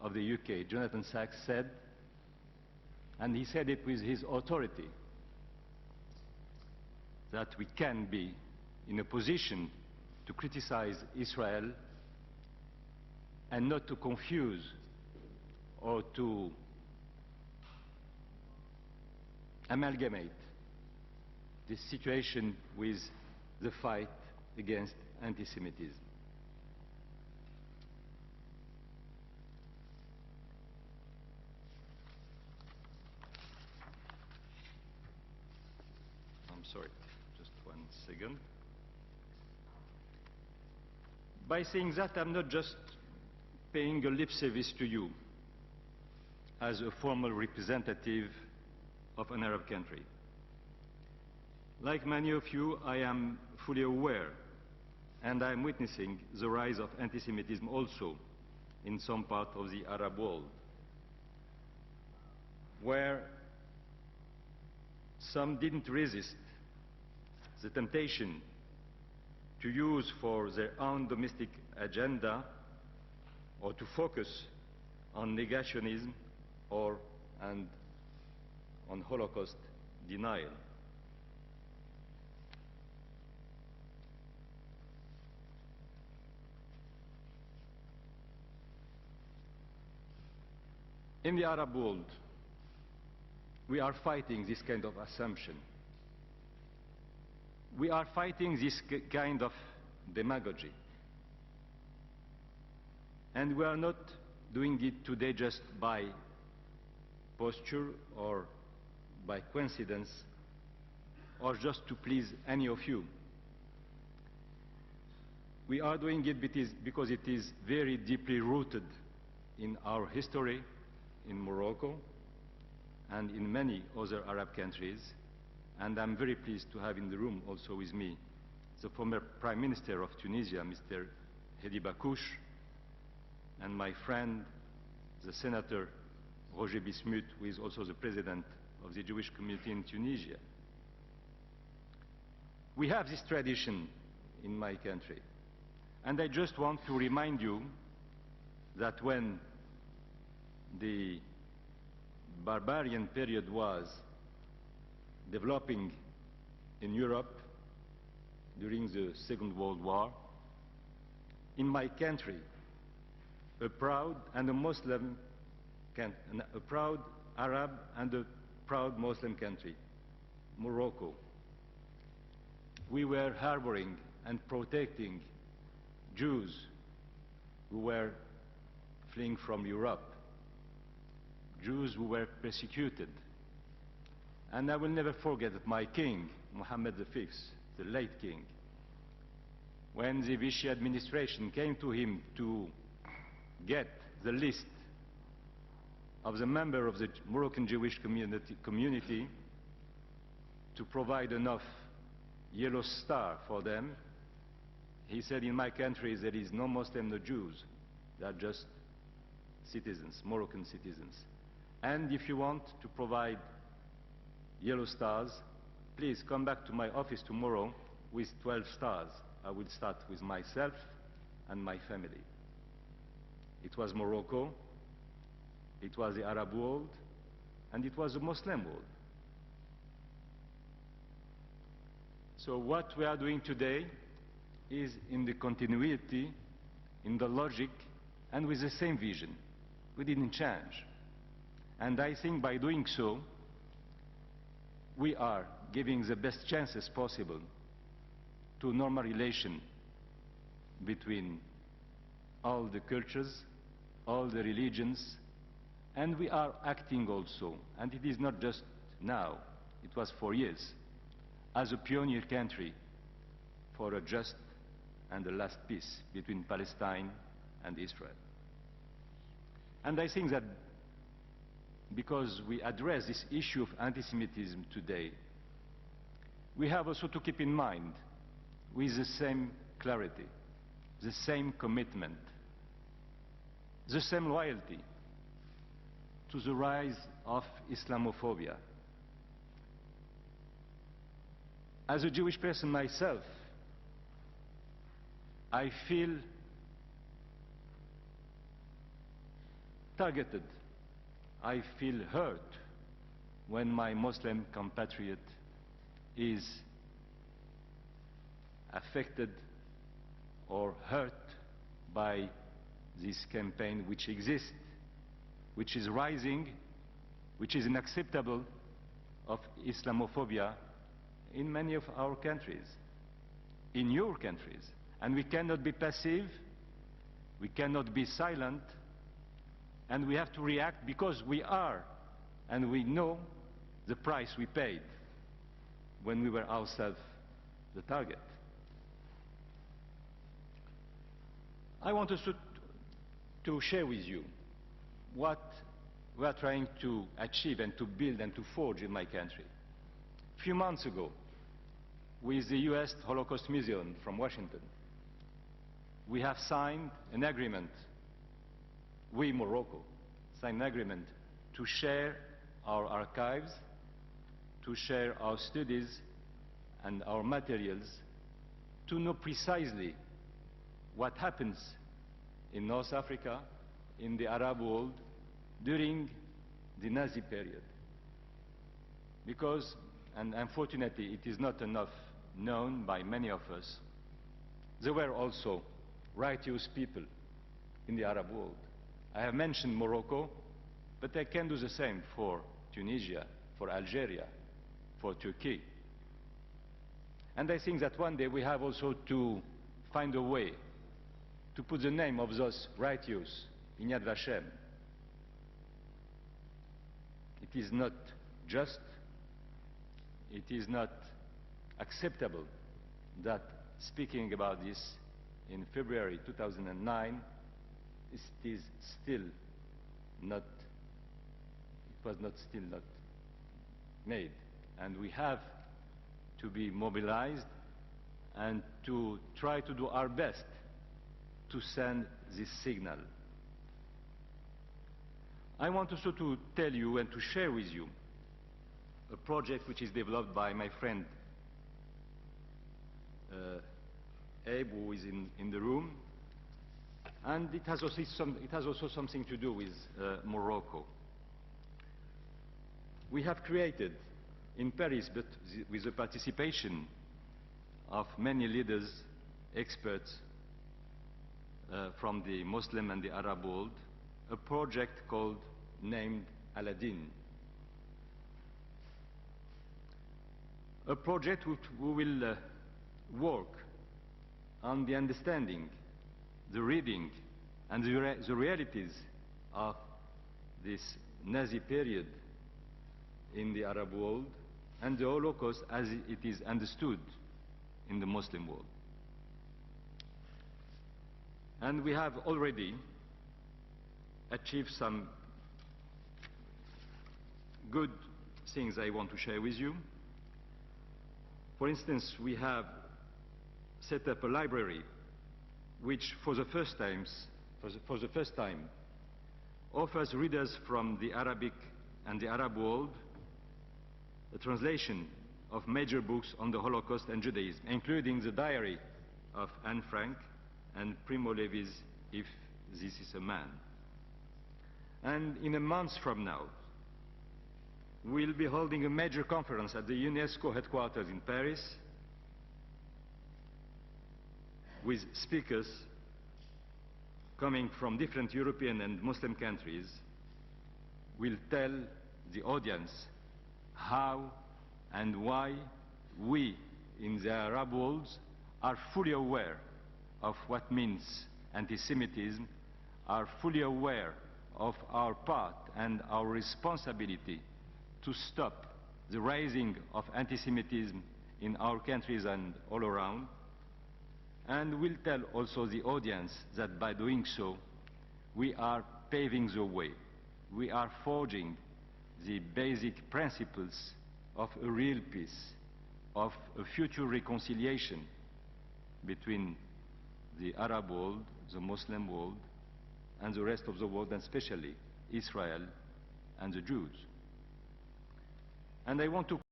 of the UK, Jonathan Sachs, said, and he said it with his authority, that we can be in a position to criticize Israel and not to confuse or to amalgamate this situation with the fight against anti-Semitism. I'm sorry, just 1 second. By saying that, I'm not just paying a lip service to you as a formal representative of an Arab country. Like many of you, I am fully aware, and I am witnessing the rise of anti-Semitism also in some part of the Arab world, where some didn't resist the temptation to use for their own domestic agenda or to focus on negationism and on Holocaust denial. In the Arab world, we are fighting this kind of assumption. We are fighting this kind of demagogy. And we are not doing it today just by posture or by coincidence or just to please any of you. We are doing it because it is very deeply rooted in our history, in Morocco and in many other Arab countries, and I'm very pleased to have in the room also with me the former Prime Minister of Tunisia, Mr. Hedi Bakouche, and my friend, the Senator Roger Bismuth, who is also the President of the Jewish community in Tunisia. We have this tradition in my country, and I just want to remind you that when the barbarian period was developing in Europe during the Second World War, in my country, a proud Arab and a proud Muslim country, Morocco, we were harboring and protecting Jews who were fleeing from Europe, Jews who were persecuted. And I will never forget that my king, Mohammed V, the late king, when the Vichy administration came to him to get the list of the members of the Moroccan Jewish community to provide enough yellow star for them, he said, in my country there is no Muslim, no Jews, they are just citizens, Moroccan citizens. And if you want to provide yellow stars, please come back to my office tomorrow with 12 stars. I will start with myself and my family. It was Morocco, it was the Arab world, and it was the Muslim world. So what we are doing today is in the continuity, in the logic, and with the same vision. We didn't change. And I think by doing so, we are giving the best chances possible to normal relation between all the cultures, all the religions, and we are acting also, and it is not just now, it was for years, as a pioneer country for a just and a last peace between Palestine and Israel. And I think that because we address this issue of anti-Semitism today, we have also to keep in mind, with the same clarity, the same commitment, the same loyalty to the rise of Islamophobia. As a Jewish person myself, I feel targeted. I feel hurt when my Muslim compatriot is affected or hurt by this campaign which exists, which is rising, which is unacceptable, of Islamophobia in many of our countries, in your countries. And we cannot be passive, we cannot be silent, and we have to react because we are, and we know the price we paid when we were ourselves the target. I want also to share with you what we are trying to achieve and to build and to forge in my country. A few months ago, with the US Holocaust Museum from Washington, we have signed an agreement, we, Morocco, signed an agreement to share our archives, to share our studies and our materials, to know precisely what happens in North Africa, in the Arab world, during the Nazi period. Because, and unfortunately it is not enough known by many of us, there were also righteous people in the Arab world. I have mentioned Morocco, but I can do the same for Tunisia, for Algeria, for Turkey. And I think that one day we have also to find a way to put the name of those righteous in Yad Vashem. It is not just, it is not acceptable that speaking about this in February 2009, it is still not, it was not still not made. And we have to be mobilized and to try to do our best to send this signal. I want also to tell you and to share with you a project which is developed by my friend Abe, who is in the room, and it has also something to do with Morocco. We have created in Paris, but with the participation of many leaders, experts from the Muslim and the Arab world, a project named Aladdin. A project which we will work on the understanding, the reading, and the realities of this Nazi period in the Arab world and the Holocaust as it is understood in the Muslim world. And we have already achieved some good things I want to share with you. For instance, we have set up a library which for the first time offers readers from the Arabic and the Arab world a translation of major books on the Holocaust and Judaism, including the diary of Anne Frank and Primo Levi's If This Is a Man. And in a month from now, we'll be holding a major conference at the UNESCO headquarters in Paris with speakers coming from different European and Muslim countries. Will tell the audience how and why we in the Arab world are fully aware of what means anti-Semitism, are fully aware of our part and our responsibility to stop the rising of anti-Semitism in our countries and all around, and will tell also the audience that by doing so, we are paving the way. We are forging the basic principles of a real peace, of a future reconciliation between the Arab world, the Muslim world, and the rest of the world, and especially Israel and the Jews. And I want to